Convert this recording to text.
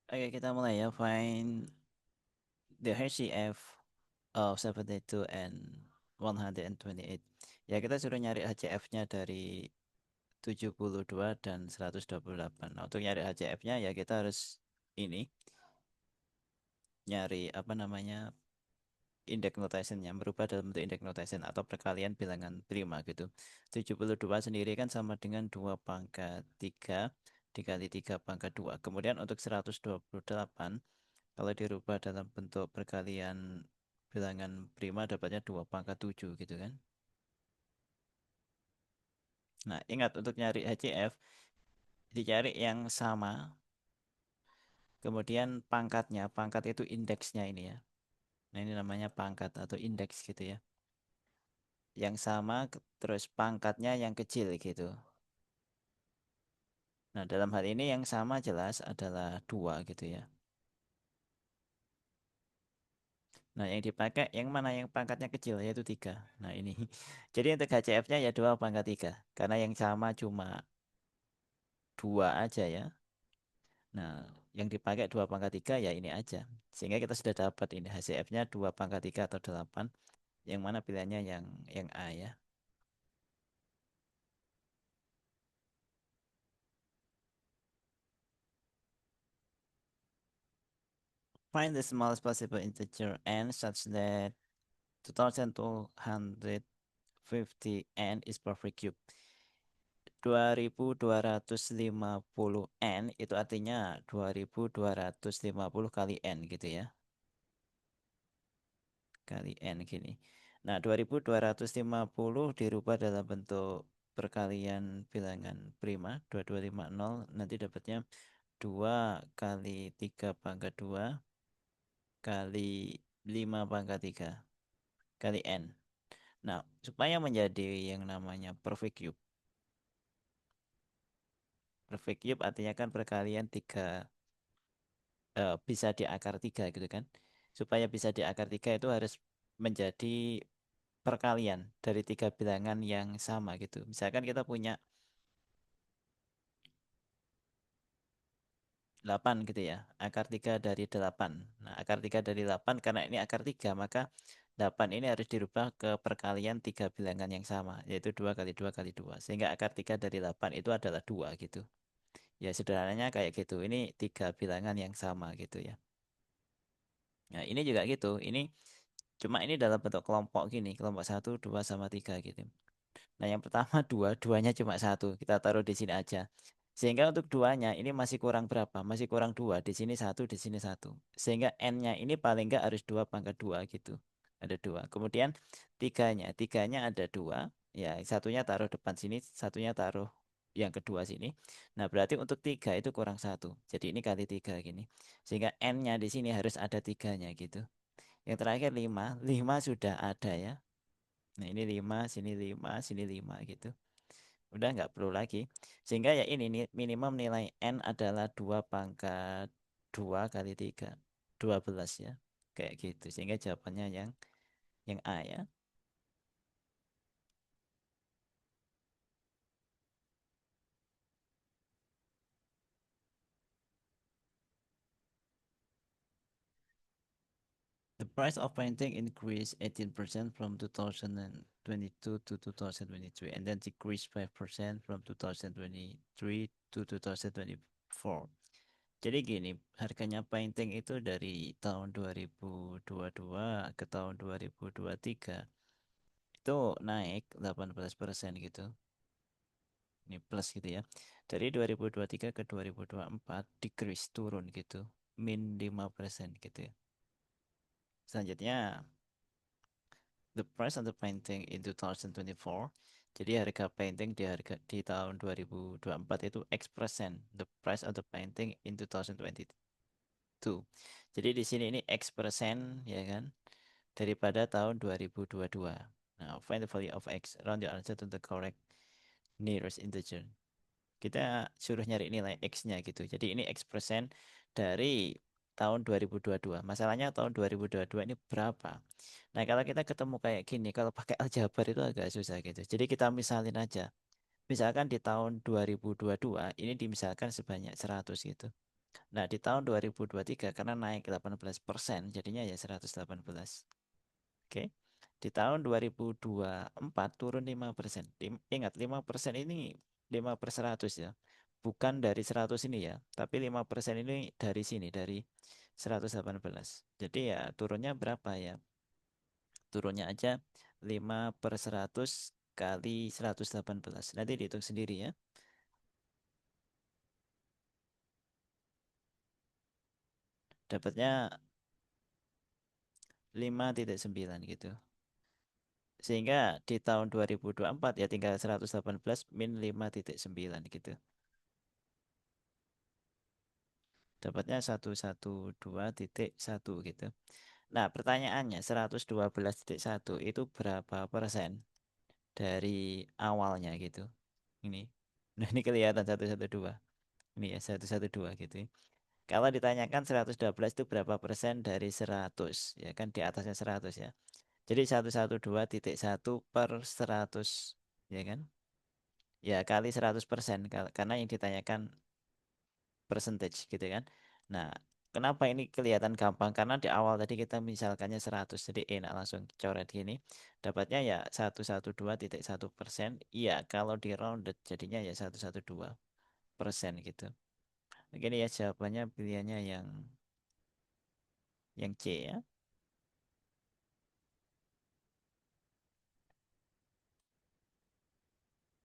Oke, kita mulai ya. Find the HCF of 72 and 128. Ya, kita suruh nyari HCF-nya dari 72 dan 128. Nah, untuk nyari HCF-nya ya kita harus ini nyari apa namanya index notation-nya berubah dalam bentuk index notation atau perkalian bilangan prima gitu. 72 sendiri kan sama dengan 2 pangkat 3 dikali 3 pangkat 2. Kemudian untuk 128 kalau dirubah dalam bentuk perkalian bilangan prima dapatnya 2 pangkat 7 gitu kan. Nah, ingat untuk nyari HCF dicari yang sama. Kemudian pangkatnya, pangkat itu indeksnya ini ya. Nah, ini namanya pangkat atau indeks gitu ya. Yang sama terus pangkatnya yang kecil gitu. Nah, dalam hal ini yang sama jelas adalah 2 gitu ya. Nah, yang dipakai yang mana yang pangkatnya kecil yaitu 3. Nah, ini. Jadi untuk HCF-nya ya 2 pangkat 3. Karena yang sama cuma 2 aja ya. Nah, yang dipakai 2 pangkat 3 ya ini aja. Sehingga kita sudah dapat ini HCF-nya 2 pangkat 3 atau 8. Yang mana pilihannya yang A ya. Find the smallest possible integer n such that 2250 n is perfect cube. 2250 n itu artinya 2250 kali n gitu ya. Kali n gini. Nah, 2250 dirubah dalam bentuk perkalian bilangan prima 2250 nanti dapatnya 2 kali 3 pangkat 2 kali 5 pangkat 3 kali n. Nah, supaya menjadi yang namanya perfect cube. Perfect cube artinya kan perkalian 3 bisa di akar 3 gitu kan. Supaya bisa di akar 3 itu harus menjadi perkalian dari 3 bilangan yang sama gitu. Misalkan kita punya 8 gitu ya. Akar 3 dari 8. Nah, akar 3 dari 8 karena ini akar 3 maka 8 ini harus dirubah ke perkalian 3 bilangan yang sama. Yaitu 2 kali 2 kali 2. Sehingga akar 3 dari 8 itu adalah 2 gitu. Ya sederhananya kayak gitu. Ini 3 bilangan yang sama gitu ya. Nah, ini juga gitu. Ini cuma ini dalam bentuk kelompok gini. Kelompok 1, 2, sama 3 gitu. Nah, yang pertama dua, duanya cuma satu. Kita taruh di sini aja. Sehingga untuk duanya ini masih kurang berapa? Masih kurang dua. Di sini satu, di sini satu. Sehingga n-nya ini paling nggak harus 2 pangkat 2 gitu. Ada dua. Kemudian tiganya ada dua. Ya, satunya taruh depan sini, satunya taruh yang kedua sini. Nah, berarti untuk 3 itu kurang satu. Jadi ini kali 3 gini. Sehingga n-nya di sini harus ada tiganya gitu. Yang terakhir 5, 5 sudah ada ya. Nah, ini 5, sini 5, sini 5 gitu. Udah nggak perlu lagi. Sehingga ya ini minimum nilai N adalah 2 pangkat 2 kali 3. 12 ya. Kayak gitu. Sehingga jawabannya yang A ya. The price of painting increased 18% from 2022 to 2023 and then decreased 5% from 2023 to 2024. Jadi gini, harganya painting itu dari tahun 2022 ke tahun 2023 itu naik 18% gitu. Ini plus gitu ya. Dari 2023 ke 2024 decrease turun gitu. Min 5% gitu ya. Selanjutnya the price of the painting in 2024. Jadi harga painting di tahun 2024 itu X persen the price of the painting in 2022. Jadi di sini ini X persen ya kan daripada tahun 2022. Nah, find the value of X. Round the answer to the correct nearest integer. Kita suruh nyari nilai X-nya gitu. Jadi ini X persen dari tahun 2022. Masalahnya tahun 2022 ini berapa? Nah, kalau kita ketemu kayak gini, kalau pakai aljabar itu agak susah gitu. Jadi kita misalin aja. Misalkan di tahun 2022 ini dimisalkan sebanyak 100 gitu. Nah, di tahun 2023 karena naik 18%, jadinya ya 118. Oke. Di tahun 2024 turun 5%. Ingat 5% ini 5 per 100 ya. Bukan dari 100 ini ya, tapi 5% ini dari sini, dari 118. Jadi ya turunnya berapa ya? Turunnya aja 5 per 100 kali 118. Nanti dihitung sendiri ya. Dapatnya 5,9 gitu. Sehingga di tahun 2024 ya tinggal 118 min 5,9 gitu. Dapatnya 112,1 gitu. Nah, pertanyaannya 112,1 itu berapa persen dari awalnya gitu. Ini. Nah, ini kelihatan 112. Ini ya 112 gitu ya. Kalau ditanyakan 112 itu berapa persen dari 100, ya kan di atasnya 100 ya. Jadi 112,1 per 100, ya kan? Ya kali 100%, karena yang ditanyakan percentage gitu kan. Nah, kenapa ini kelihatan gampang? Karena di awal tadi kita misalkannya 100, jadi enak langsung coret gini. Dapatnya ya 112,1%. Iya, kalau di rounded jadinya ya 112% gitu. Begini ya jawabannya, pilihannya yang C ya.